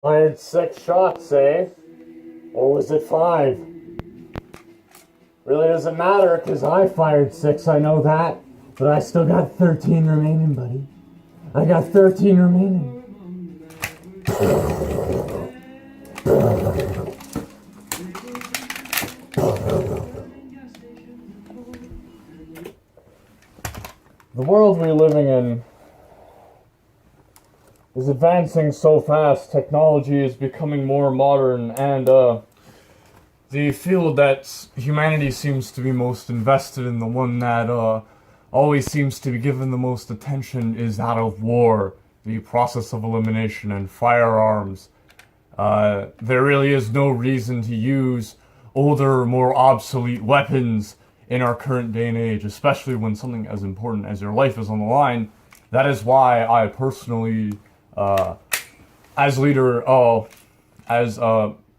Fired 6 shots, eh? Or was it 5? Really doesn't matter, because I fired 6, I know that. But I still got 13 remaining, buddy. I got 13 remaining. The world we're living in is advancing so fast. Technology is becoming more modern, and the field that humanity seems to be most invested in, the one that always seems to be given the most attention, is that of war, the process of elimination, and firearms. There really is no reason to use older, more obsolete weapons in our current day and age, especially when something as important as your life is on the line. That is why I personally, as leader, as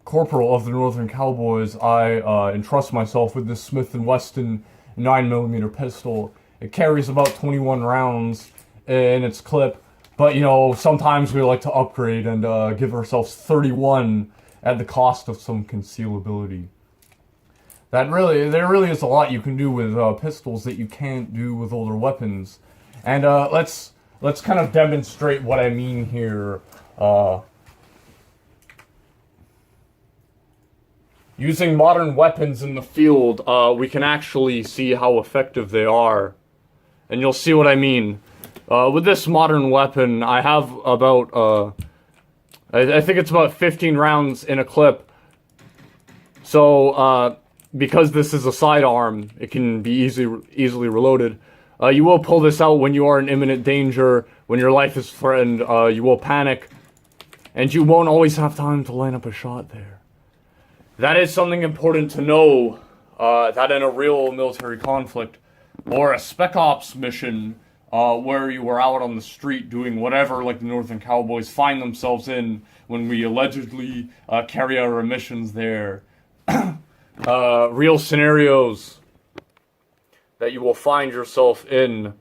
corporal of the Northern Cowboys, I entrust myself with this Smith & Wesson 9mm pistol. It carries about 21 rounds in its clip, but sometimes we like to upgrade and give ourselves 31 at the cost of some concealability. There really is a lot you can do with pistols that you can't do with older weapons, and let's kind of demonstrate what I mean here. Using modern weapons in the field, we can actually see how effective they are, and you'll see what I mean. With this modern weapon, I have about I think it's about 15 rounds in a clip. So because this is a sidearm, it can be easily reloaded. You will pull this out when you are in imminent danger, when your life is threatened. You will panic, and you won't always have time to line up a shot there. That is something important to know, that in a real military conflict, or a Spec Ops mission, where you were out on the street doing whatever, like the Northern Cowboys find themselves in when we allegedly carry out our missions there. Real scenarios that you will find yourself in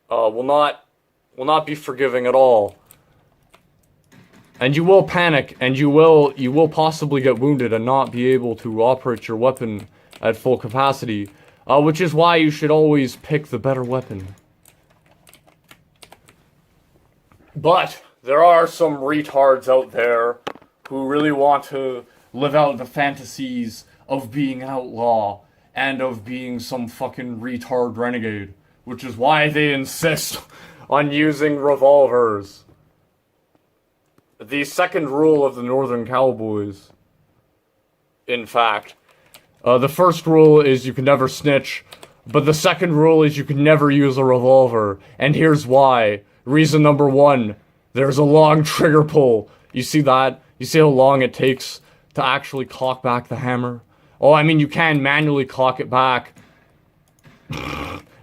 will not be forgiving at all, and you will panic, and you will possibly get wounded and not be able to operate your weapon at full capacity, which is why you should always pick the better weapon. But there are some retards out there who really want to live out the fantasies of being an outlaw and of being some fucking retard renegade, which is why they insist on using revolvers. The second rule of the Northern Cowboys, in fact, the first rule is you can never snitch, but the second rule is you can never use a revolver, and here's why. Reason number 1, there's a long trigger pull. You see that? You see how long it takes to actually cock back the hammer? Oh, I mean, you can manually cock it back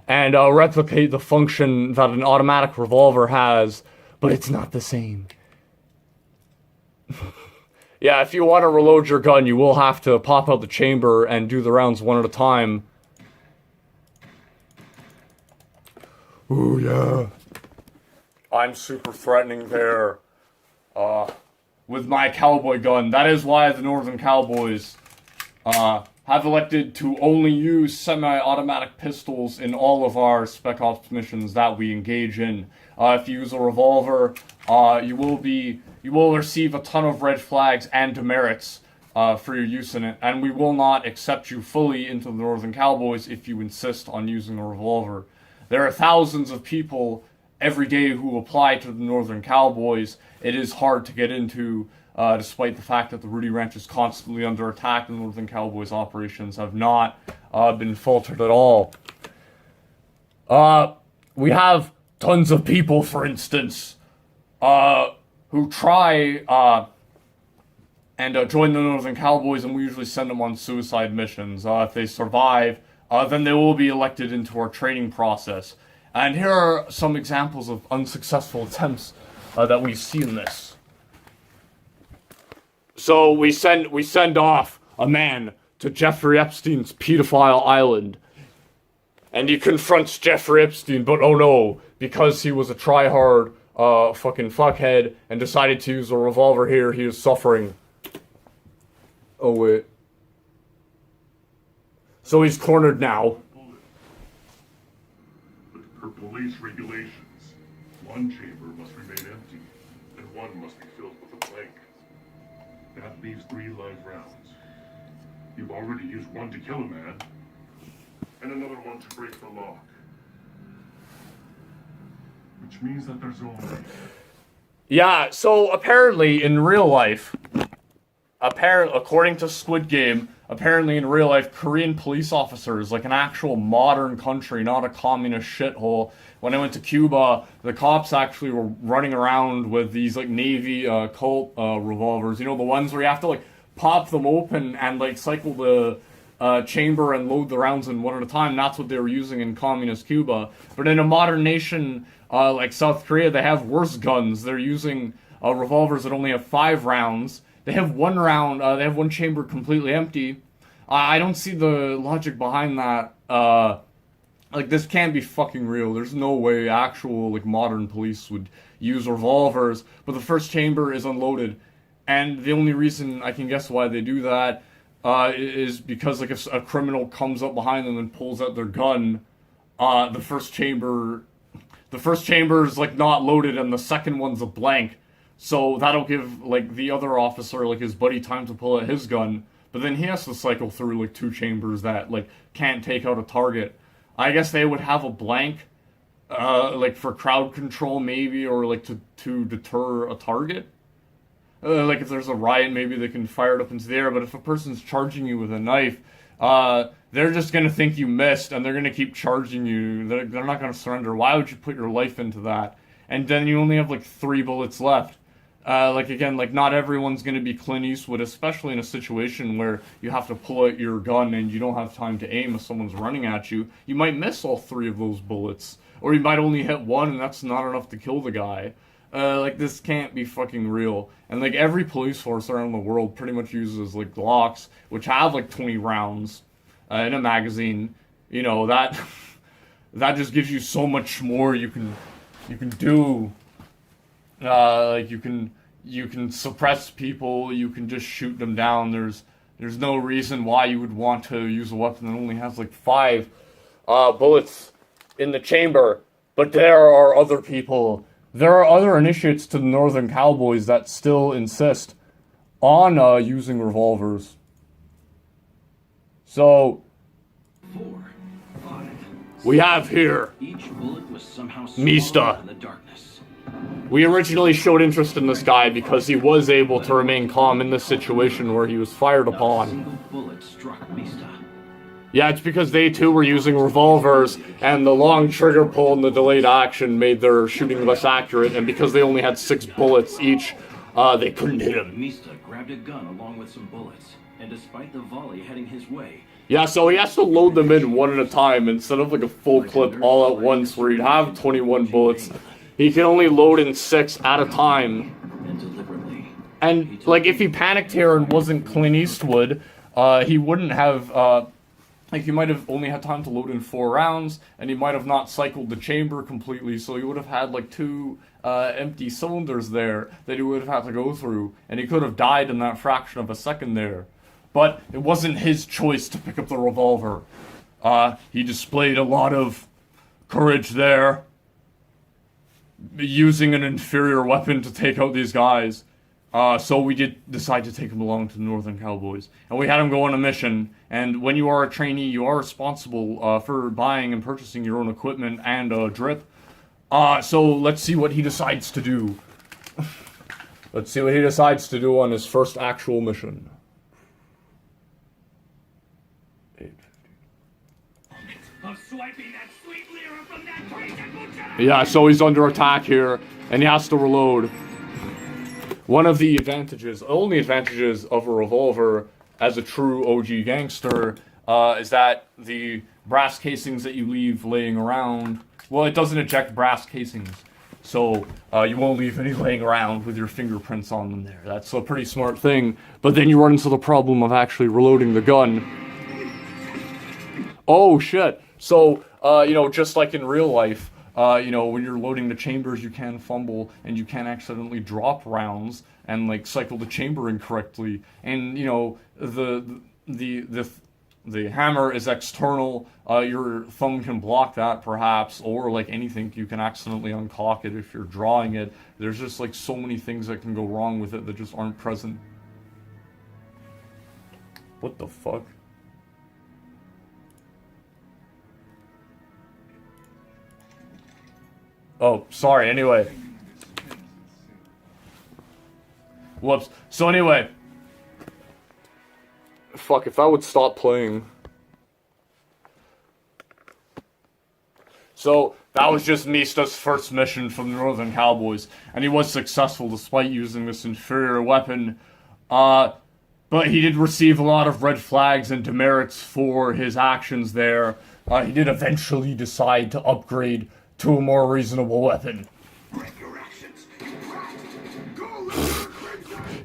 and replicate the function that an automatic revolver has, but it's not the same. Yeah, if you want to reload your gun, you will have to pop out the chamber and do the rounds one at a time. Ooh, yeah. I'm super threatening there. With my cowboy gun. That is why the Northern Cowboys have elected to only use semi-automatic pistols in all of our Spec Ops missions that we engage in. If you use a revolver, you will receive a ton of red flags and demerits for your use in it, and we will not accept you fully into the Northern Cowboys if you insist on using a revolver. There are thousands of people every day who apply to the Northern Cowboys. It is hard to get into, despite the fact that the Rudy Ranch is constantly under attack. The Northern Cowboys operations have not been faltered at all. We have tons of people, for instance, who try and join the Northern Cowboys, and we usually send them on suicide missions. If they survive, then they will be elected into our training process. And here are some examples of unsuccessful attempts that we've seen this. So we send off a man to Jeffrey Epstein's pedophile island, and he confronts Jeffrey Epstein, but oh no, because he was a tryhard fucking fuckhead and decided to use a revolver here. He is suffering. Oh, wait. So he's cornered now. But per police regulations, one chamber must remain empty, and one must be filled with a blank. That leaves 3 live rounds. You've already used one to kill a man, and another one to break the lock. Which means that there's only... Yeah, so apparently in real life, according to Squid Game, apparently in real life, Korean police officers, like an actual modern country, not a communist shithole. When I went to Cuba, the cops actually were running around with these like Navy Colt revolvers. You know, the ones where you have to like pop them open and like cycle the chamber and load the rounds in one at a time. That's what they were using in communist Cuba. But in a modern nation like South Korea, they have worse guns. They're using revolvers that only have 5 rounds. They have one round, they have one chamber completely empty. I don't see the logic behind that. Like, this can't be fucking real. There's no way actual, like, modern police would use revolvers, but the first chamber is unloaded. And the only reason I can guess why they do that is because, like, if a criminal comes up behind them and pulls out their gun, the first chamber is, like, not loaded and the second one's a blank. So that'll give, like, the other officer, like, his buddy time to pull out his gun. But then he has to cycle through, like, 2 chambers that, like, can't take out a target. I guess they would have a blank, like, for crowd control, maybe, or, like, to deter a target. Like, if there's a riot, maybe they can fire it up into the air. But if a person's charging you with a knife, they're just going to think you missed, and they're going to keep charging you. They're not going to surrender. Why would you put your life into that? And then you only have, like, 3 bullets left. Like, again, like, not everyone's going to be Clint Eastwood, especially in a situation where you have to pull out your gun and you don't have time to aim if someone's running at you. You might miss all 3 of those bullets. Or you might only hit 1 and that's not enough to kill the guy. Like, this can't be fucking real. And, like, every police force around the world pretty much uses, like, Glocks, which have, like, 20 rounds in a magazine. You know, that that just gives you so much more you can do. Like, you can suppress people, you can just shoot them down. There's no reason why you would want to use a weapon that only has, like, 5 bullets in the chamber. But there are other people, there are other initiates to the Northern Cowboys that still insist on using revolvers. So, 4, 5. we have here Each bullet was somehow Mista. in the darkness. We originally showed interest in this guy because he was able to remain calm in this situation where he was fired Not a upon. single bullet struck Mista. Yeah, it's because they too were using revolvers, and the long trigger pull and the delayed action made their shooting less accurate, and because they only had 6 bullets each, they couldn't hit him. Mista grabbed a gun along with some bullets, and despite the volley heading his way, Yeah, so he has to load them in one at a time instead of like a full clip all at once where he'd have 21 bullets. He can only load in 6 at a time. and deliberately. And, like, if he panicked here and wasn't Clint Eastwood, he wouldn't have, like, he might have only had time to load in 4 rounds, and he might have not cycled the chamber completely, so he would have had, like, 2 empty cylinders there that he would have had to go through, and he could have died in that fraction of a second there. But it wasn't his choice to pick up the revolver. He displayed a lot of courage there, using an inferior weapon to take out these guys. So we did decide to take him along to the Northern Cowboys. And we had him go on a mission. And when you are a trainee, you are responsible for buying and purchasing your own equipment and drip. So let's see what he decides to do. Let's see what he decides to do on his first actual mission. Yeah, so he's under attack here, and he has to reload. One of the advantages, only advantages of a revolver as a true OG gangster, is that the brass casings that you leave laying around, well, it doesn't eject brass casings. So you won't leave any laying around with your fingerprints on them there. That's a pretty smart thing. But then you run into the problem of actually reloading the gun. Oh, shit. So, you know, just like in real life, when you're loading the chambers, you can fumble and you can accidentally drop rounds and like cycle the chamber incorrectly. And the hammer is external. Your thumb can block that perhaps, or like anything, you can accidentally uncock it if you're drawing it. There's just like so many things that can go wrong with it that just aren't present. What the fuck? Oh, sorry, anyway. Whoops. So anyway. Fuck, if I would stop playing. So, that was just Mista's first mission from the Northern Cowboys, and he was successful despite using this inferior weapon. But he did receive a lot of red flags and demerits for his actions there. He did eventually decide to upgrade to a more reasonable weapon.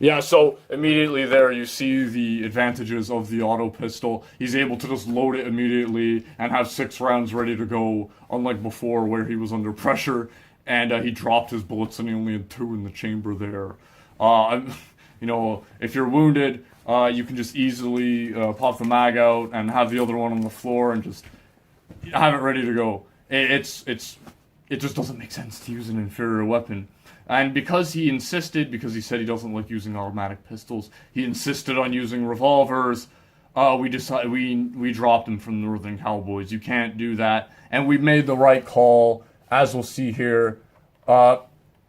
Yeah, so immediately there you see the advantages of the auto pistol. He's able to just load it immediately and have 6 rounds ready to go, unlike before where he was under pressure and he dropped his bullets and he only had 2 in the chamber there. If you're wounded, you can just easily pop the mag out and have the other one on the floor and just have it ready to go. It just doesn't make sense to use an inferior weapon. And because he said he doesn't like using automatic pistols, he insisted on using revolvers. We dropped him from the Northern Cowboys. You can't do that. And we made the right call, as we'll see here,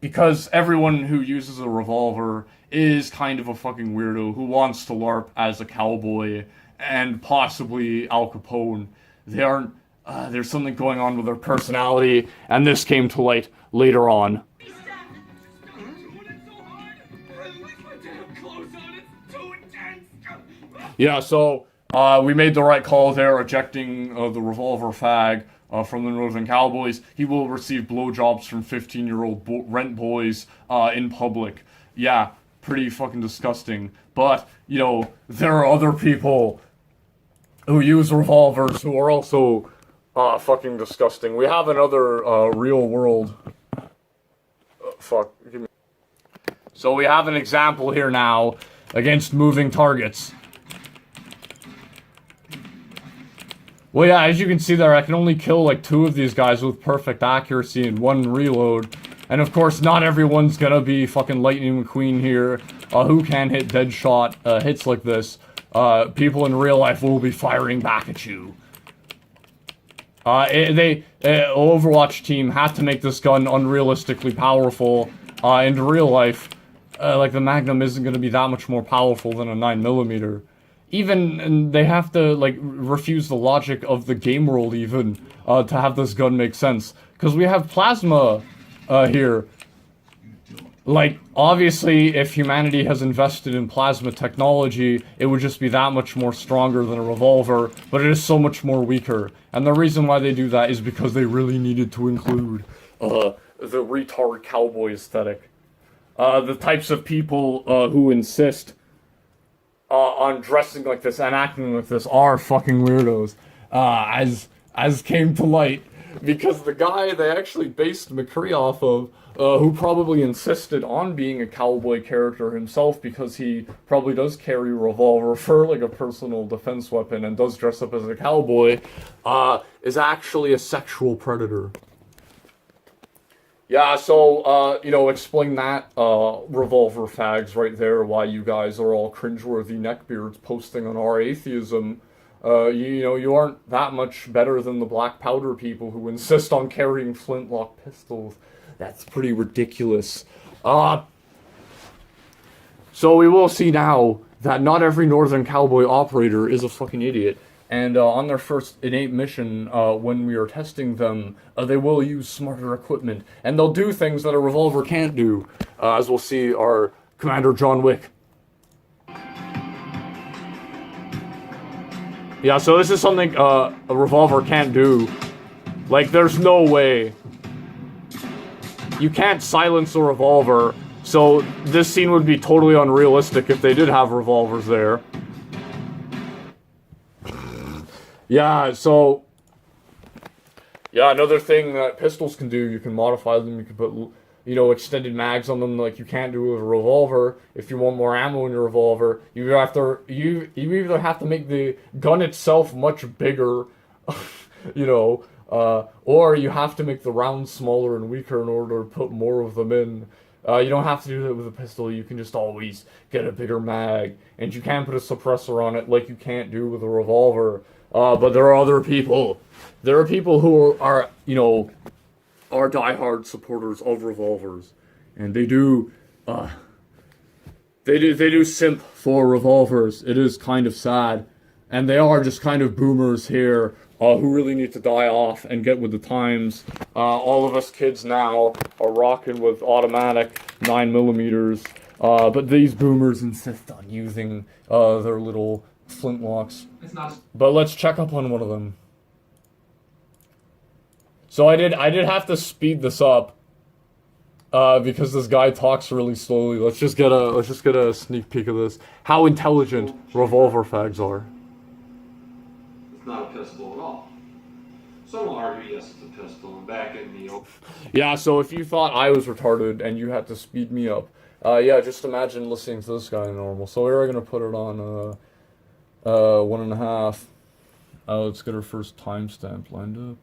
because everyone who uses a revolver is kind of a fucking weirdo who wants to LARP as a cowboy and possibly Al Capone. There's something going on with their personality, and this came to light later on. Yeah, so we made the right call there, ejecting the revolver fag from the Northern Cowboys. He will receive blowjobs from 15-year-old rent boys in public. Yeah, pretty fucking disgusting. But, there are other people who use revolvers who are also fucking disgusting. We have another real world... So we have an example here now against moving targets. Well, yeah, as you can see there, I can only kill like 2 of these guys with perfect accuracy in 1 reload. And of course, not everyone's gonna be fucking Lightning McQueen here, who can hit dead shot hits like this. People in real life will be firing back at you. Overwatch team had to make this gun unrealistically powerful. In real life, the Magnum isn't gonna be that much more powerful than a 9mm. Even they have to refuse the logic of the game world even to have this gun make sense, because we have plasma here. Obviously, if humanity has invested in plasma technology, it would just be that much more stronger than a revolver, but it is so much more weaker. And the reason why they do that is because they really needed to include the retard cowboy aesthetic. The types of people who insist on dressing like this and acting like this are fucking weirdos, as came to light, because the guy they actually based McCree off of, who probably insisted on being a cowboy character himself because he probably does carry a revolver for a personal defense weapon and does dress up as a cowboy, is actually a sexual predator. Yeah, so, explain that, revolver fags right there, why you guys are all cringeworthy neckbeards posting on our atheism. You aren't that much better than the black powder people who insist on carrying flintlock pistols. That's pretty ridiculous. So we will see now that not every Northern Cowboy operator is a fucking idiot. And on their first innate mission, when we are testing them, they will use smarter equipment. And they'll do things that a revolver can't do, as we'll see our Commander John Wick. Yeah, so this is something a revolver can't do. There's no way. You can't silence a revolver, so this scene would be totally unrealistic if they did have revolvers there. Yeah, so Yeah, another thing that pistols can do, you can modify them. You can put, extended mags on them like you can't do with a revolver. If you want more ammo in your revolver, you either have to make the gun itself much bigger, or you have to make the rounds smaller and weaker in order to put more of them in. You don't have to do that with a pistol. You can just always get a bigger mag, and you can put a suppressor on it like you can't do with a revolver. But there are other people. There are people who are diehard supporters of revolvers, and they do simp for revolvers. It is kind of sad, and they are just kind of boomers here who really need to die off and get with the times. All of us kids now are rocking with automatic 9mm, but these boomers insist on using their little flintlocks. But let's check up on one of them. So I did have to speed this up because this guy talks really slowly. Let's just get a sneak peek of this. How intelligent revolver fags are. It's not a pistol at all. Some will argue, yes, it's a pistol, and back in the open. Yeah, so if you thought I was retarded and you had to speed me up, yeah, just imagine listening to this guy normal. So we're gonna put it on 1.5. Let's get our first timestamp lined up.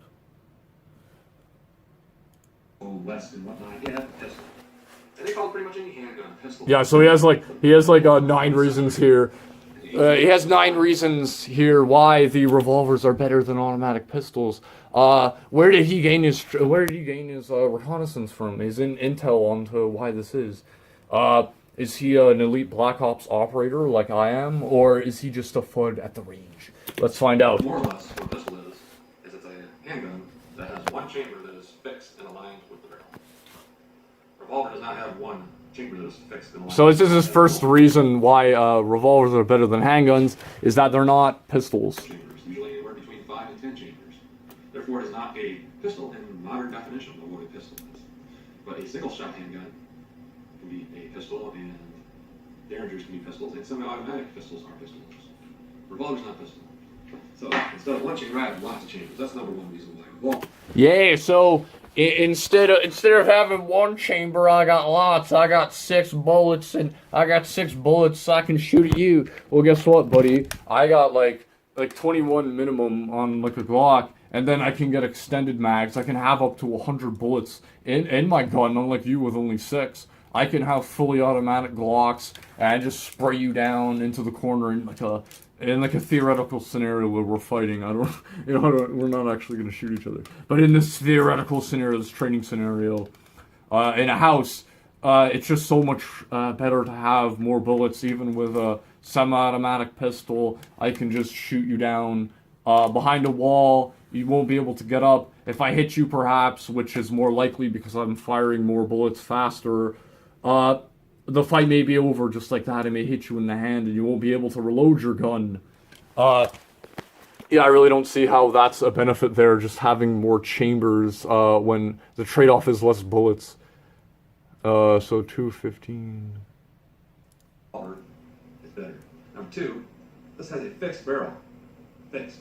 West and whatnot. Yeah, pistol. And they call it pretty much any handgun a pistol. Yeah, so he has like 9 reasons here. He has 9 reasons here why the revolvers are better than automatic pistols. Where did he gain his reconnaissance from? His intel onto why this is. Is he an elite Black Ops operator like I am, or is he just a FUD at the range? Let's find out. More or less, what a pistol is it's a handgun that has one chamber that is fixed and aligned with the barrel. Revolver does not have one chamber that is fixed and aligned. So this is his first reason why revolvers are better than handguns, is that they're not pistols. Chambers, usually anywhere between 5 and 10 chambers. Therefore, it is not a pistol in modern definition of what a pistol is. But a single-shot handgun can be a pistol, and Derringers can be pistols, and semi-automatic pistols are pistols. Revolver's not a pistol. So instead of one chamber, I have lots of chambers. That's number one reason why revolver. Yeah, so instead of having one chamber, I got lots. I got 6 bullets, and I got 6 bullets so I can shoot at you. Well, guess what, buddy? I got like 21 minimum on like a Glock, and then I can get extended mags. I can have up to 100 bullets in my gun, unlike you with only 6. I can have fully automatic Glocks and just spray you down into the corner in like a theoretical scenario where we're fighting. We're not actually going to shoot each other. But in this theoretical scenario, this training scenario, in a house, it's just so much better to have more bullets. Even with a semi-automatic pistol, I can just shoot you down behind a wall. You won't be able to get up. If I hit you, perhaps, which is more likely because I'm firing more bullets faster, the fight may be over just like that. It may hit you in the hand and you won't be able to reload your gun. Yeah, I really don't see how that's a benefit there, just having more chambers when the trade-off is less bullets. So 215. Revolver is better. Number 2, this has a fixed barrel. Fixed.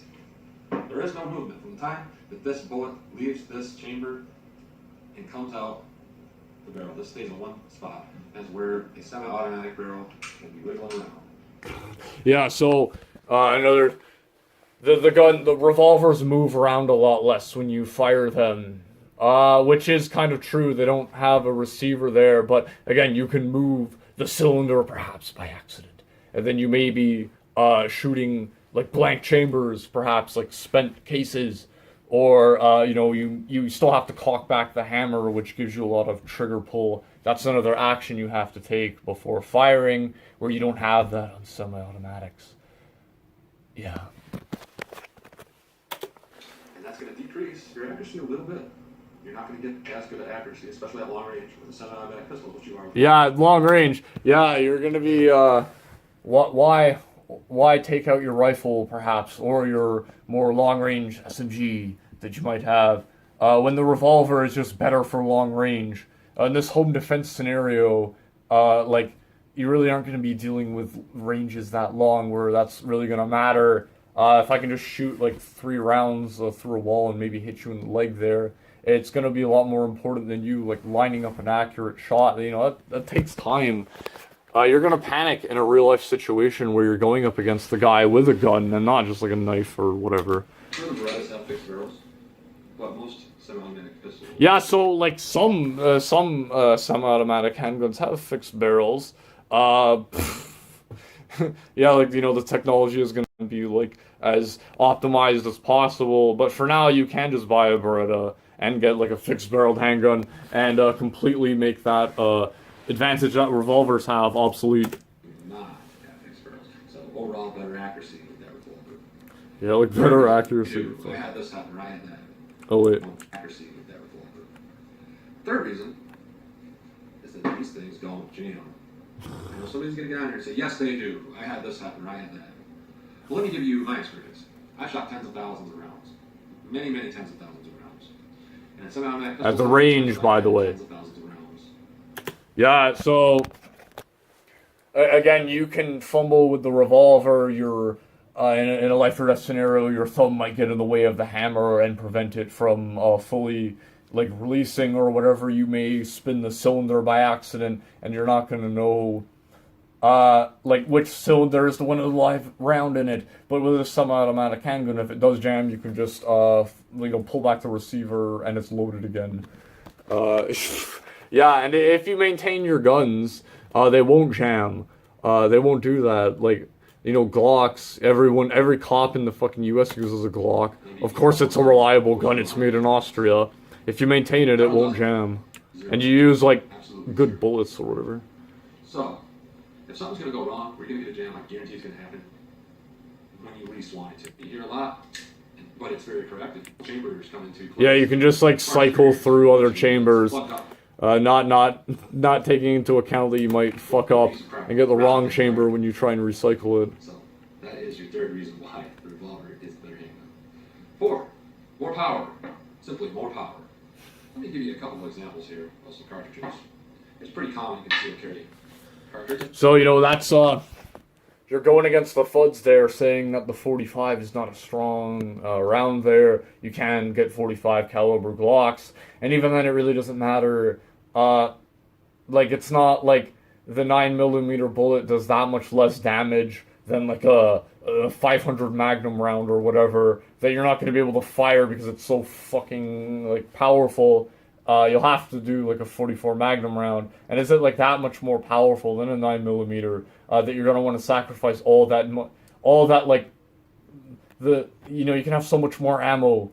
There is no movement from the time that this bullet leaves this chamber and comes out the barrel. This stays in one spot. That's where a semi-automatic barrel can be wiggling around. Yeah, so the revolvers move around a lot less when you fire them, which is kind of true. They don't have a receiver there, but again, you can move the cylinder perhaps by accident, and then you may be shooting like blank chambers, perhaps like spent cases. Or, you still have to cock back the hammer, which gives you a lot of trigger pull. That's another action you have to take before firing, where you don't have that on semi-automatics. Yeah. And that's going to decrease your accuracy a little bit. You're not going to get as good at accuracy, especially at long range with a semi-automatic pistol, which you are. Yeah, at long range. Yeah, you're going to be, why take out your rifle, perhaps, or your more long-range SMG that you might have, when the revolver is just better for long range? In this home defense scenario, you really aren't going to be dealing with ranges that long where that's really going to matter. if I can just shoot like 3 rounds through a wall and maybe hit you in the leg there, it's gonna be a lot more important than you like lining up an accurate shot. You know, that takes time. You're gonna panic in a real life situation where you're going up against the guy with a gun and not just like a knife or whatever. Some of the Berettas have fixed barrels, but most semi-automatic pistols. Yeah, so like some semi-automatic handguns have fixed barrels. Yeah, like you know the technology is gonna be like as optimized as possible, but for now you can just buy a Beretta and get like a fixed barreled handgun and completely make that advantage that revolvers have obsolete. Not have fixed barrels, so overall better accuracy with that revolver. Yeah, like better accuracy. I had this happen, right? That. Oh wait. Accuracy with that revolver. Third reason is that these things don't jam. You know, somebody's gonna get on here and say, yes, they do. I had this happen, or I had that. Well, let me give you my experience. I shot tens of thousands of rounds. Many, many tens of thousands of rounds. And semi-automatic pistols, At the range, by the way. Tens of thousands of rounds. Yeah, so again, you can fumble with the revolver. You're in a life or death scenario, your thumb might get in the way of the hammer and prevent it from fully like releasing or whatever. You may spin the cylinder by accident, and you're not gonna know like which cylinder is the one with the live round in it. But with a semi-automatic handgun, if it does jam, you can just pull back the receiver and it's loaded again. Yeah, and if you maintain your guns, they won't jam. They won't do that. Like, you know, Glocks, every cop in the fucking US uses a Glock. Of course it's a reliable gun, it's made in Austria. If you maintain it, it won't jam. And you use, like, good bullets or whatever. So, if something's going to go wrong, we're going to get a jam, I guarantee it's going to happen when you least want it to. You hear a lot, but it's very correct. If chambers come into place. Yeah, you can just, like, cycle through other chambers. Not taking into account that you might fuck up and get the wrong chamber when you try and recycle it. So, that is your third reason why the revolver is the better handgun. 4, more power. Simply more power. Let me give you a couple of examples here of some cartridges. It's pretty common in concealed carry cartridges. So, you know, that's, you're going against the FUDs there saying that the 45 is not a strong round there. You can get 45 caliber Glocks. And even then, it really doesn't matter. Like, it's not like the 9mm bullet does that much less damage than like a 500 Magnum round or whatever that you're not going to be able to fire because it's so fucking like powerful. You'll have to do like a 44 Magnum round, and is it like that much more powerful than a 9mm that you're going to want to sacrifice all that like you know, you can have so much more ammo,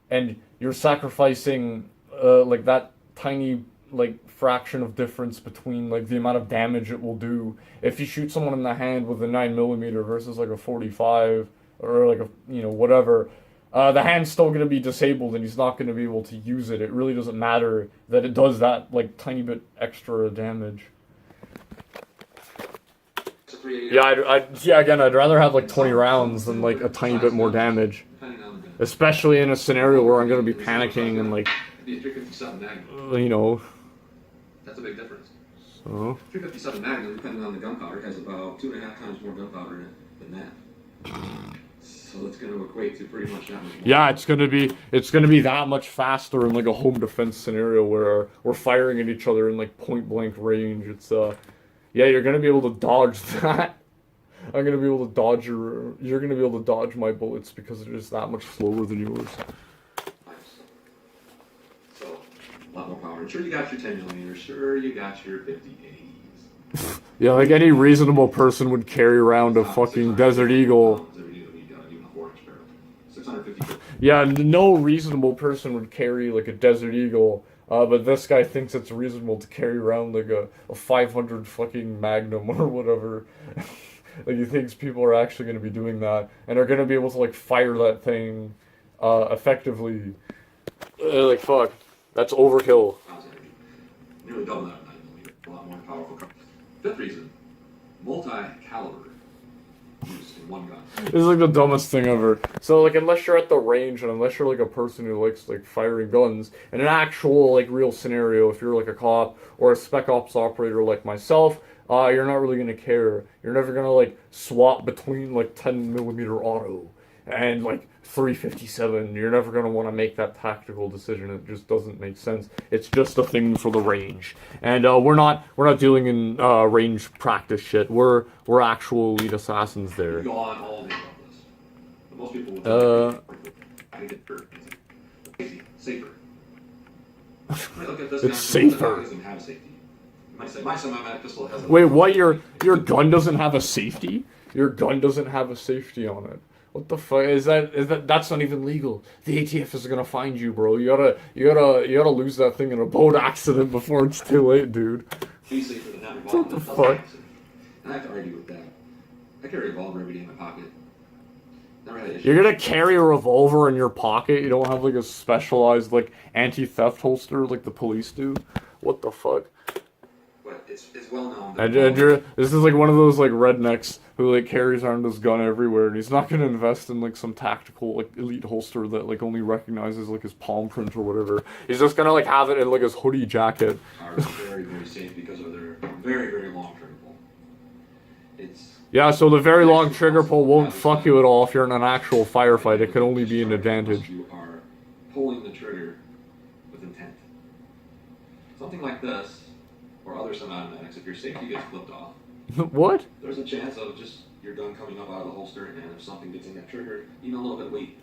and you're sacrificing like that tiny like fraction of difference between like the amount of damage it will do if you shoot someone in the hand with a 9mm versus like a 45 or like a, you know, whatever. The hand's still going to be disabled and he's not going to be able to use it. It really doesn't matter that it does that like tiny bit extra damage. Yeah, I'd rather have like 20 rounds than like a tiny bit more damage. Especially in a scenario where I'm going to be panicking and like, you know. That's a big difference. So 357 Magnum, depending on the gunpowder, has about 2.5 times more gunpowder in it than that. So it's going to equate to pretty much that much more. Yeah, it's gonna be that much faster in like a home defense scenario where we're firing at each other in like point blank range. It's yeah, you're gonna be able to dodge that. I'm gonna be able to dodge you're gonna be able to dodge my bullets because they're just that much slower than yours. So a lot more power. And sure, you got your 10mm. Sure, you got your 50As. Yeah, like any reasonable person would carry around a fucking Desert Eagle. Yeah, no reasonable person would carry like a Desert Eagle, but this guy thinks it's reasonable to carry around like a 500 fucking Magnum or whatever. Like he thinks people are actually going to be doing that and are going to be able to like fire that thing effectively. Like fuck, that's overkill. Nearly double that 9mm, a lot more powerful. Fifth reason, multi-caliber. In one gun. This is like the dumbest thing ever. So like unless you're at the range and unless you're like a person who likes like firing guns, in an actual like real scenario, if you're like a cop or a spec ops operator like myself, you're not really gonna care. You're never gonna like swap between like 10mm auto and like 357. You're never gonna want to make that tactical decision. It just doesn't make sense. It's just a thing for the range, and we're not dealing in range practice shit. We're actual elite assassins there. Go on all day about this. But most people would I think it's safer. Look at this It's safer. Doesn't have safety. You might say my semi-automatic pistol has. Wait, what? Your gun doesn't have a safety? Your gun doesn't have a safety on it. What the fuck is that? That's not even legal. The ATF is gonna find you, bro. You gotta lose that thing in a boat accident before it's too late, dude. Be safer than having What the fuck? And I have to argue with that. I carry a revolver every day in my pocket. Never had an issue. You're gonna carry a revolver in your pocket? You don't have like a specialized like anti-theft holster like the police do? What the fuck? But it's well known. And this is like one of those like rednecks who like carries around his gun everywhere, and he's not gonna invest in like some tactical like elite holster that like only recognizes like his palm print or whatever. He's just gonna like have it in like his hoodie jacket. Are very, very safe because of their very, very long trigger pull. Yeah, so the very long trigger pull won't fuck you at all if you're in an actual firefight. It can only be an advantage. You are pulling the trigger with intent. Something like this, or other semi-automatics, if your safety gets flipped off, What? there's a chance of just your gun coming up out of the holster, and if something gets in that trigger, even a little bit of weight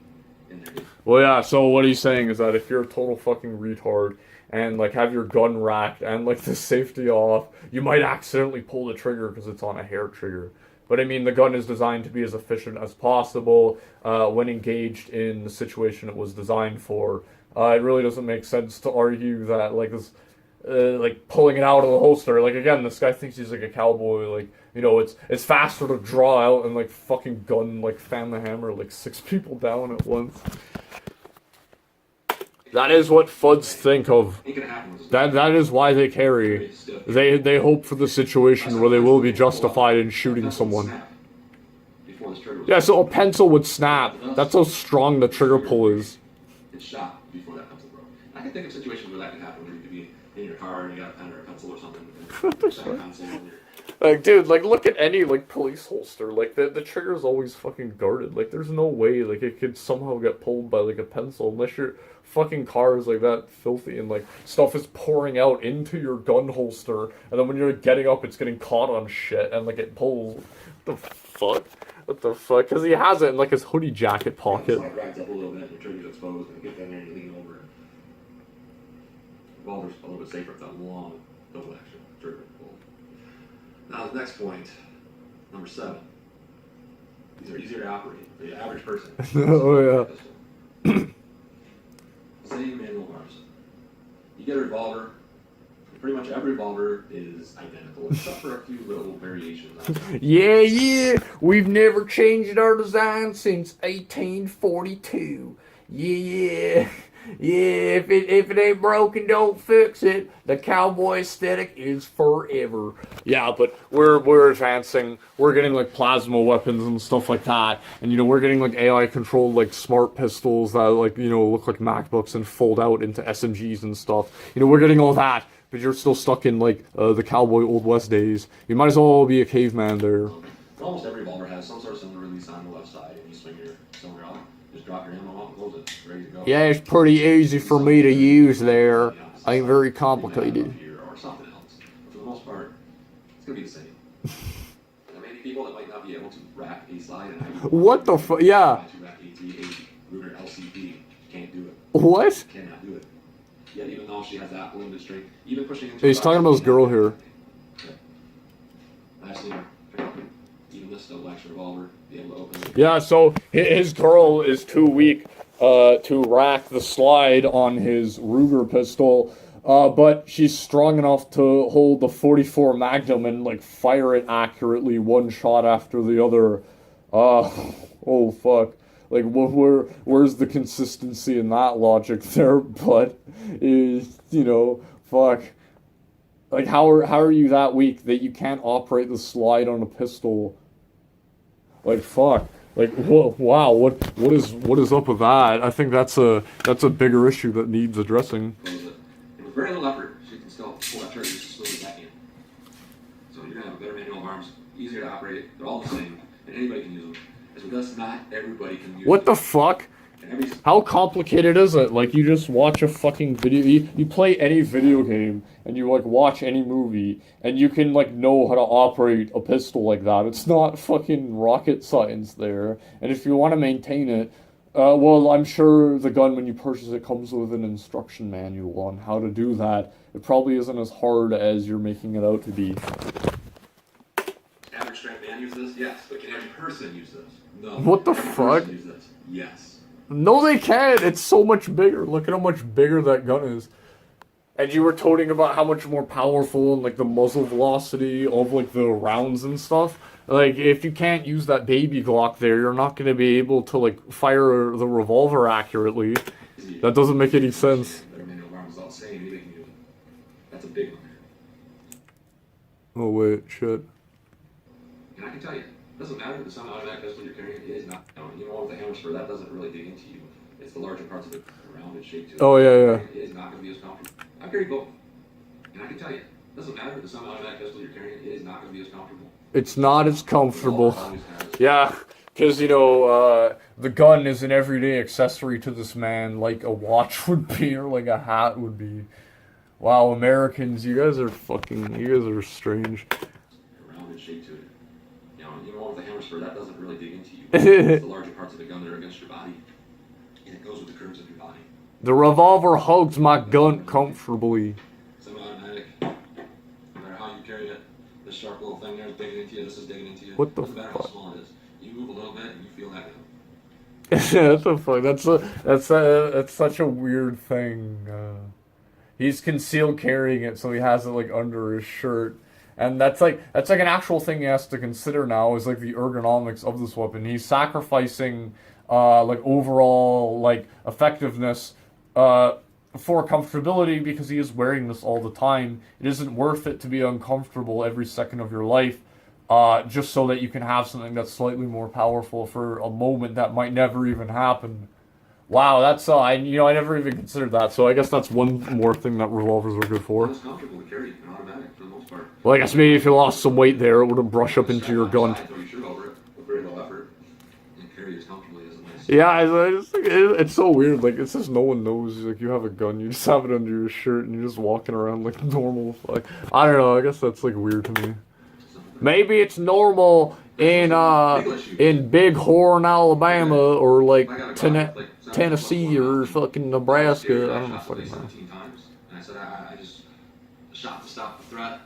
in there. Well, yeah, so what he's saying is that if you're a total fucking retard and like have your gun racked and like the safety off, you might accidentally pull the trigger because it's on a hair trigger. But I mean, the gun is designed to be as efficient as possible when engaged in the situation it was designed for. It really doesn't make sense to argue that like this, like pulling it out of the holster. Like again, this guy thinks he's like a cowboy. Like, you know, it's faster to draw out and like fucking gun like fan the hammer like 6 people down at once. That is what FUDs think of. That is why they carry. They hope for the situation where they will be justified in shooting someone. Yeah, so a pencil would snap. That's how strong the trigger pull is. It's shot before that pencil broke. I can think of situations where that could happen, where you could be in your car and you got a pen or a pencil or something. Like, dude, like, look at any, like, police holster. Like, the trigger's always fucking guarded. Like, there's no way, like, it could somehow get pulled by, like, a pencil unless your fucking car is, like, that filthy and, like, stuff is pouring out into your gun holster, and then when you're getting up, it's getting caught on shit, and, like, it pulls. What the fuck? What the fuck? Because he has it in, like, his hoodie jacket pocket. It rags up a little bit, and the trigger's exposed, and you get down there and you lean over. Revolver's a little bit safer with that long double action trigger pull. Now the next point, number 7. These are easier to operate for the average person. Oh yeah. Same manual bars. You get a revolver. Pretty much every revolver is identical, except for a few little variations. Yeah. We've never changed our design since 1842. Yeah. If it ain't broken, don't fix it. The cowboy aesthetic is forever. Yeah, but we're advancing. We're getting like plasma weapons and stuff like that, and you know we're getting like AI controlled like smart pistols that like you know look like MacBooks and fold out into SMGs and stuff. You know we're getting all that, but you're still stuck in like the cowboy old west days. You might as well be a caveman there. Almost every revolver has some sort of cylinder release on the left side, and you swing your cylinder out. Just drop your ammo out and close it. Ready to go. Yeah, it's pretty easy for me to use there. Ain't very complicated. Or something else. But for the most part, it's gonna be the same. There may be people that might not be able to rack a slide, and what the fuck? Yeah. Ruger LCP can't do it. What? Cannot do it. Yet even though she has that limited strength, even pushing into. He's talking about this girl here. I've seen her pick up even this double action revolver, be able to open it. Yeah, so his girl is too weak to rack the slide on his Ruger pistol, but she's strong enough to hold the 44 Magnum and like fire it accurately one shot after the other. Oh fuck. Like, where's the consistency in that logic there? But is you know, fuck. Like, how are you that weak that you can't operate the slide on a pistol? Like, fuck. Like, wow. What is up with that? I think that's a bigger issue that needs addressing. And with very little effort, she can still pull that trigger just slowly back in. So you're gonna have a operate it. They're all the same, and anybody can use them. As with us, not everybody can use What them. the fuck? And every How complicated is it? Like, you just watch a fucking video, you play any video game, and you, like, watch any movie, and you can, like, know how to operate a pistol like that. It's not fucking rocket science there. And if you want to maintain it, well, I'm sure the gun, when you purchase it, comes with an instruction manual on how to do that. It probably isn't as hard as you're making it out to be. average strength man use this? Yes. But can every person use this? No. What the Every fuck? person use this? Yes. No, they can't. It's so much bigger. Look at how much bigger that gun is. And you were toting about how much more powerful and, like, the muzzle velocity of, like, the rounds and stuff. Like, if you can't use that baby Glock there, you're not going to be able to, like, fire the revolver accurately. That doesn't make any sense. Better manual arms all the same. Anybody can use it. That's a big one. Oh, wait, shit. And I can tell you, it doesn't matter the semi-automatic pistol you're carrying, it is not. You know, with the hammer spur, that doesn't really dig into you. It's the larger parts of it, the rounded shape to it. Oh, yeah. It is not going to be as comfortable. I carry both. And I can tell you, it doesn't matter the semi-automatic pistol you're carrying, it is not going to be as comfortable. It's not as comfortable. Always has. Yeah, because, you know, the gun is an everyday accessory to this man, like a watch would be, or like a hat would be. Wow, Americans, you guys are strange. A rounded shape to it. You know, with the hammer spur, that doesn't really dig into you. It's the larger parts of the gun that are against your body. And it goes with the curves of your body. The revolver hugs my gun comfortably. Semi-automatic. No matter how you carry it, this sharp little thing there is digging into you, this is digging into you. What the Doesn't matter how fuck? small it is. You move a little bit and you feel that. That's a fuck. That's such a weird thing. He's concealed carrying it, so he has it like under his shirt, and that's like an actual thing he has to consider now. Is like the ergonomics of this weapon. He's sacrificing like overall like effectiveness for comfortability because he is wearing this all the time. It isn't worth it to be uncomfortable every second of your life. Just so that you can have something that's slightly more powerful for a moment that might never even happen. Wow, that's I never even considered that. So I guess that's one more thing that revolvers are good for. It's comfortable to carry and automatic for the most part. Well, I guess maybe if you lost some weight there, it wouldn't brush up into your gun. Throw your shirt over it with very low effort and carry as comfortably as a nice. Yeah, it's so weird. Like, it's just no one knows. Like, you have a gun, you just have it under your shirt, and you're just walking around like normal. Like, I don't know. I guess that's like weird to me. Maybe it's normal in Big Horn, Alabama, or like Tennessee or fucking Nebraska. I don't know fucking know. 17 times, and I said I just shot to stop the threat.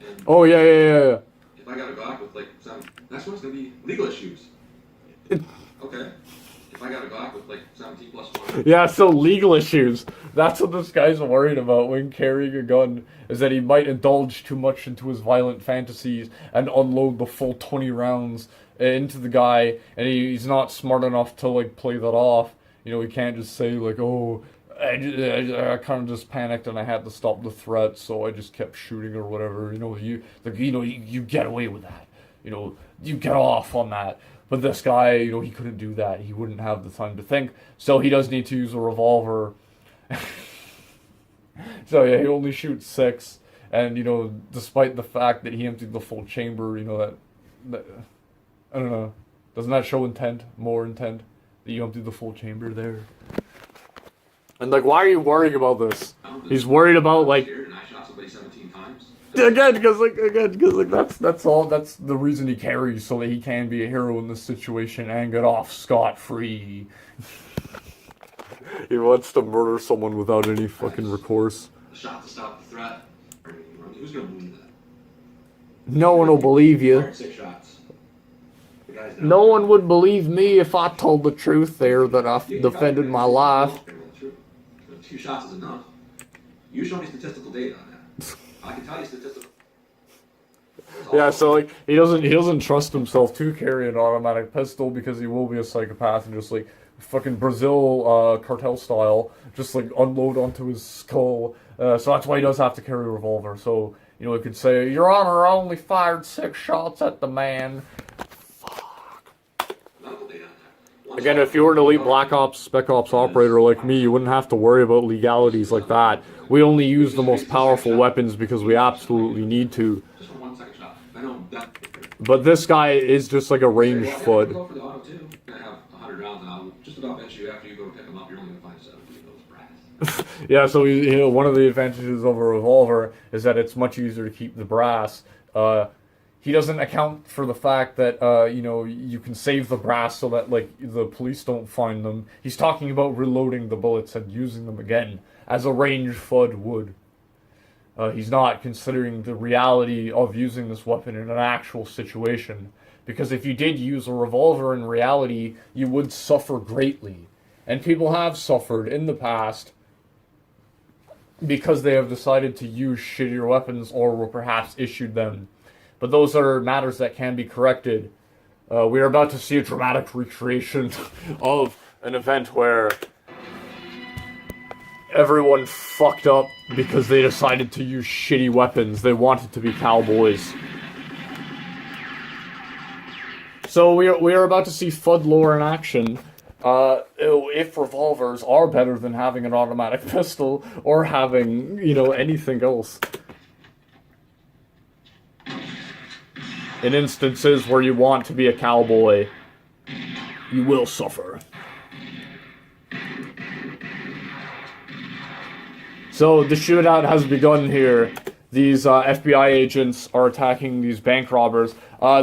And Oh yeah. if I got a Glock with like 7, next one's gonna be legal issues. Okay. If I got a Glock with like 17 plus 1. Yeah, so legal issues. That's what this guy's worried about when carrying a gun, is that he might indulge too much into his violent fantasies and unload the full 20 rounds into the guy, and he's not smart enough to, like, play that off. You know, he can't just say, like, oh, I kind of just panicked and I had to stop the threat, so I just kept shooting or whatever. You get away with that. You know, you get off on that. But this guy, he couldn't do that. He wouldn't have the time to think. So he does need to use a revolver. So yeah, he only shoots 6. And, despite the fact that he emptied the full chamber, that I don't know. Doesn't that show intent? More intent? That you emptied the full chamber there? And, like, why are you worrying about this? He's worried about, like... And I shot somebody 17 times. Again, because that's the reason he carries, so that he can be a hero in this situation and get off scot-free. He wants to murder someone without any fucking recourse. A shot to stop the threat. Who's gonna believe that? No one will believe you. Fired 6 shots. The guy's down. No one would believe me if I told the truth there that I defended my life. 2 shots is enough. You show me statistical data on that. I can tell you statistical. Yeah, so like he doesn't trust himself to carry an automatic pistol because he will be a psychopath and just like fucking Brazil cartel style, just like unload onto his skull. So that's why he does have to carry a revolver. So he could say, "Your Honor, I only fired 6 shots at the man." medical data on that. Again, if you were an elite Black Ops, Spec Ops operator like me, you wouldn't have to worry about legalities like that. We only use the most powerful weapons because we absolutely need to. Just for 1 second shot. I know that. But this guy is just like a ranged Well, foot. go for the auto too. I have 100 rounds, and I'll just about bet you after you go pick them up, you're only gonna find 70 of those brass. Yeah, so one of the advantages of a revolver is that it's much easier to keep the brass. He doesn't account for the fact that you can save the brass so that like the police don't find them. He's talking about reloading the bullets and using them again as a ranged FUD would. He's not considering the reality of using this weapon in an actual situation. Because if you did use a revolver in reality, you would suffer greatly. And people have suffered in the past because they have decided to use shittier weapons or were perhaps issued them. But those are matters that can be corrected. We are about to see a dramatic recreation of an event where everyone fucked up because they decided to use shitty weapons. They wanted to be cowboys. So we are about to see FUD lore in action. If revolvers are better than having an automatic pistol or having, anything else. In instances where you want to be a cowboy, you will suffer. So the shootout has begun here. These FBI agents are attacking these bank robbers.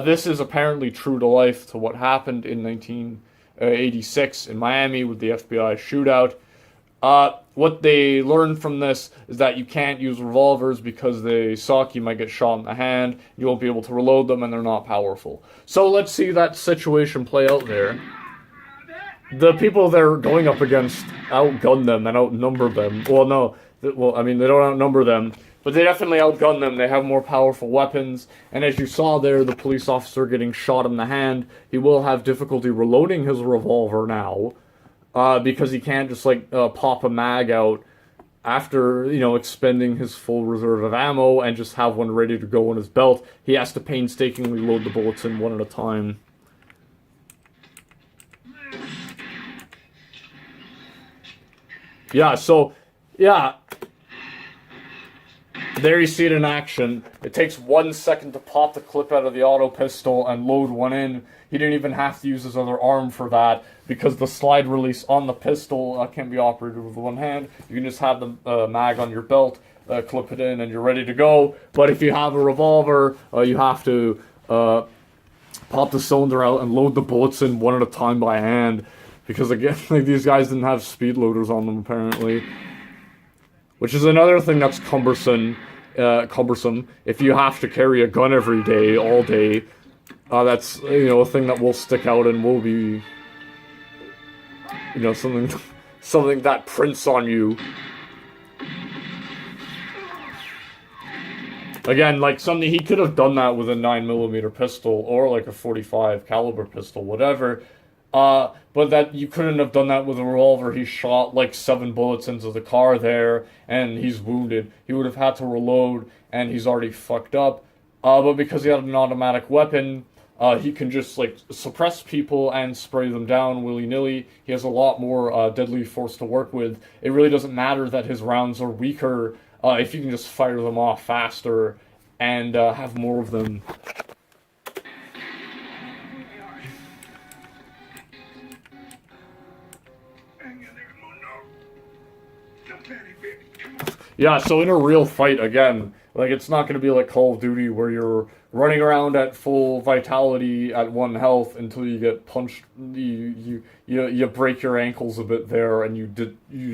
This is apparently true to life to what happened in 1986 in Miami with the FBI shootout. What they learned from this is that you can't use revolvers because they suck, you might get shot in the hand, you won't be able to reload them, and they're not powerful. So let's see that situation play out there. The people they're going up against outgun them and outnumber them. Well, no. They don't outnumber them, but they definitely outgun them. They have more powerful weapons, and as you saw there, the police officer getting shot in the hand, he will have difficulty reloading his revolver now, because he can't just, pop a mag out after, expending his full reserve of ammo and just have one ready to go in his belt. He has to painstakingly load the bullets in one at a time. Yeah, there you see it in action. It takes 1 second to pop the clip out of the auto pistol and load one in. He didn't even have to use his other arm for that because the slide release on the pistol can be operated with one hand. You can just have the mag on your belt, clip it in, and you're ready to go. But if you have a revolver, you have to pop the cylinder out and load the bullets in one at a time by hand. Because again, these guys didn't have speed loaders on them apparently. Which is another thing that's cumbersome. If you have to carry a gun every day, all day, that's a thing that will stick out and will be something that prints on you. Again, something he could have done that with a 9mm pistol or like a .45 caliber pistol, whatever. But that you couldn't have done that with a revolver. He shot 7 bullets into the car there, and he's wounded. He would have had to reload, and he's already fucked up. But because he had an automatic weapon, he can just suppress people and spray them down willy-nilly. He has a lot more deadly force to work with. It really doesn't matter that his rounds are weaker if you can just fire them off faster and have more of them. Yeah, so in a real fight, again, it's not going to be like Call of Duty where you're running around at full vitality at 1 health until you get punched, you break your ankles a bit there and you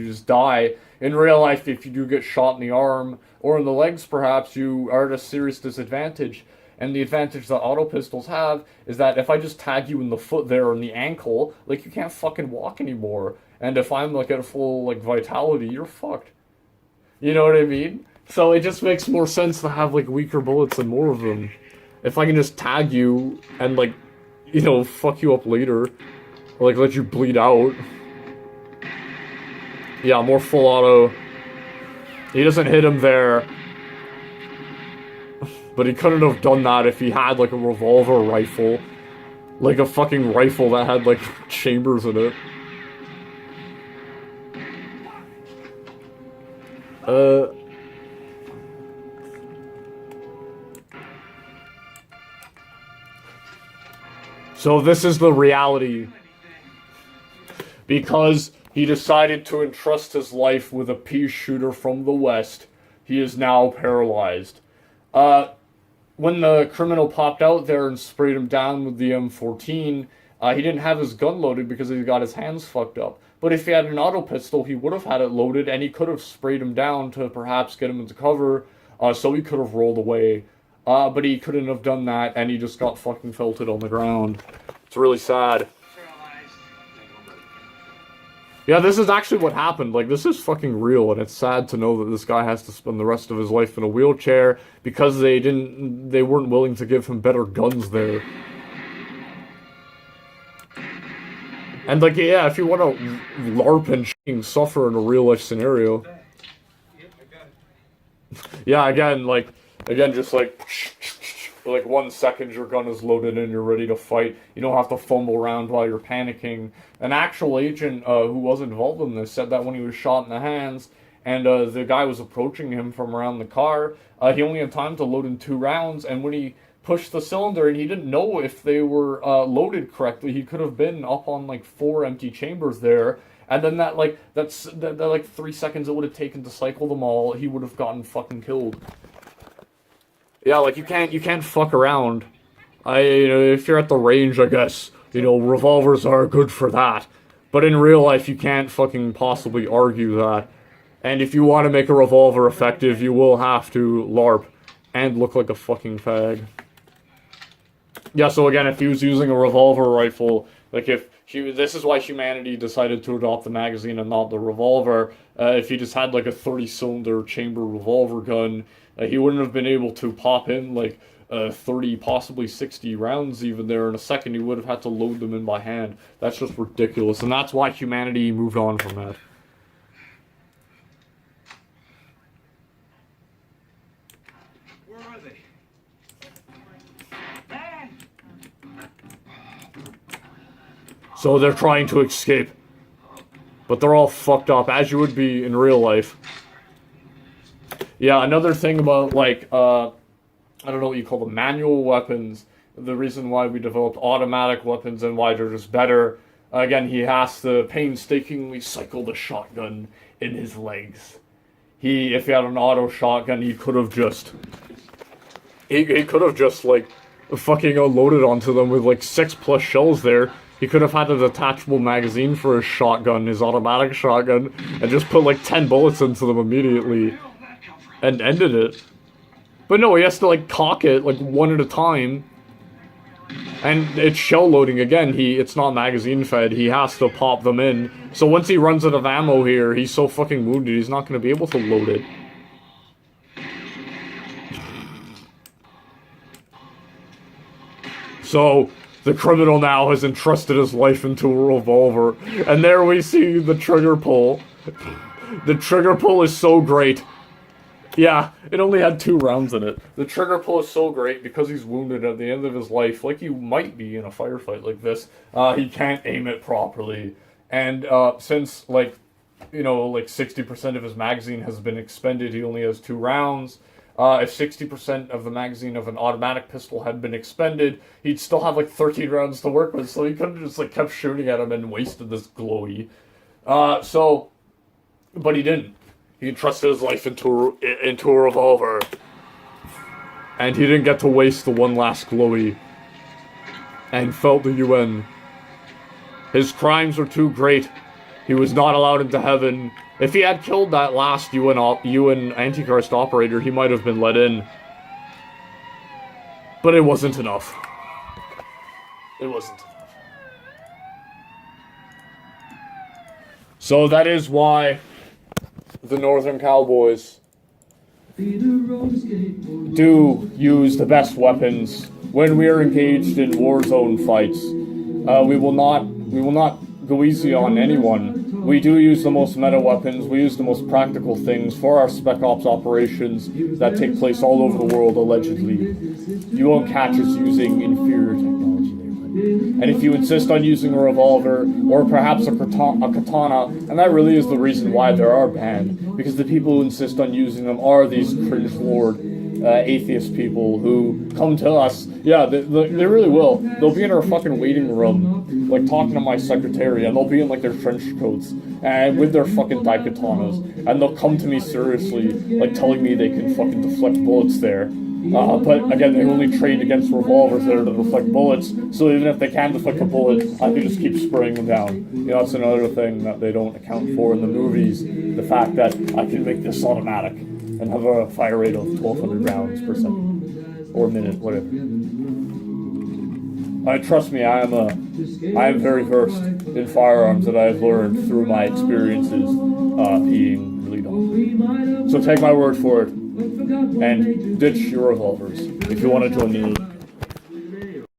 just die. In real life, if you do get shot in the arm or in the legs perhaps, you are at a serious disadvantage. And the advantage that auto pistols have is that if I just tag you in the foot there or in the ankle, you can't fucking walk anymore. And if I'm at full vitality, you're fucked. You know what I mean? So it just makes more sense to have weaker bullets and more of them. If I can just tag you and fuck you up later, or let you bleed out. Yeah, more full auto. He doesn't hit him there. But he couldn't have done that if he had a revolver rifle. A fucking rifle that had chambers in it. So this is the reality. Because he decided to entrust his life with a pea shooter from the West, he is now paralyzed. When the criminal popped out there and sprayed him down with the M14, he didn't have his gun loaded because he got his hands fucked up. But if he had an auto pistol, he would have had it loaded, and he could have sprayed him down to perhaps get him into cover, so he could have rolled away. But he couldn't have done that, and he just got fucking felted on the ground. It's really sad. Yeah, this is actually what happened. Like, this is fucking real, and it's sad to know that this guy has to spend the rest of his life in a wheelchair because they weren't willing to give him better guns there. And, like, yeah, if you want to LARP and suffer in a real-life scenario. Yeah, again, just like 1 second your gun is loaded and you're ready to fight. You don't have to fumble around while you're panicking. An actual agent who was involved in this said that when he was shot in the hands and the guy was approaching him from around the car, he only had time to load in 2 rounds, and when he pushed the cylinder and he didn't know if they were loaded correctly, he could have been up on like 4 empty chambers there. And then that 3 seconds it would have taken to cycle them all, he would have gotten fucking killed. Yeah, like, you can't fuck around. If you're at the range, I guess, revolvers are good for that. But in real life, you can't fucking possibly argue that. And if you want to make a revolver effective, you will have to LARP and look like a fucking fag. Yeah, so again, if he was using a revolver rifle, this is why humanity decided to adopt the magazine and not the revolver. If he just had like a 30-cylinder chamber revolver gun, he wouldn't have been able to pop in like 30, possibly 60 rounds even there in a second. He would have had to load them in by hand. That's just ridiculous, and that's why humanity moved on from that. Where are they? So they're trying to escape. But they're all fucked up, as you would be in real life. Yeah, another thing about, like, I don't know what you call them, manual weapons. The reason why we developed automatic weapons and why they're just better. Again, he has to painstakingly cycle the shotgun in his legs. If he had an auto shotgun, he could have just... He could have just, like, fucking unloaded onto them with, like, 6+ shells there. He could have had a detachable magazine for his shotgun, his automatic shotgun, and just put, like, 10 bullets into them immediately. And ended it. But no, he has to, like, cock it, like, one at a time. And it's shell loading again. It's not magazine fed. He has to pop them in. So once he runs out of ammo here, he's so fucking wounded, he's not going to be able to load it. So the criminal now has entrusted his life into a revolver. And there we see the trigger pull. The trigger pull is so great. Yeah, it only had 2 rounds in it. The trigger pull is so great because he's wounded at the end of his life, like you might be in a firefight like this. He can't aim it properly. And since, like 60% of his magazine has been expended, he only has 2 rounds. If 60% of the magazine of an automatic pistol had been expended, he'd still have like 13 rounds to work with, so he could have just like kept shooting at him and wasted this glowy. But he didn't. He entrusted his life into a revolver. And he didn't get to waste the one last glowy. And felt the UN. His crimes were too great. He was not allowed into heaven. If he had killed that last UN Antichrist operator, he might have been let in. But it wasn't enough. It wasn't enough. So that is why the Northern Cowboys do use the best weapons when we are engaged in war zone fights. We will not go easy on anyone. We do use the most meta weapons. We use the most practical things for our Spec Ops operations that take place all over the world, allegedly. You won't catch us using inferior technology there. And if you insist on using a revolver, or perhaps a katana, and that really is the reason why they are banned, because the people who insist on using them are these cringe lord atheist people who come to us. Yeah, they really will. They'll be in our fucking waiting room, like talking to my secretary, and they'll be in like their trench coats and with their fucking daikatanas, and they'll come to me seriously, like telling me they can fucking deflect bullets there. But again, they only trade against revolvers that are to deflect bullets, so even if they can deflect a bullet, I can just keep spraying them down. You know, that's another thing that they don't account for in the movies, the fact that I can make this automatic and have a fire rate of 1,200 rounds per second, or minute, whatever. Trust me, I am very versed in firearms that I've learned through my experiences being really dumb. So take my word for it, and ditch your revolvers if you want to join the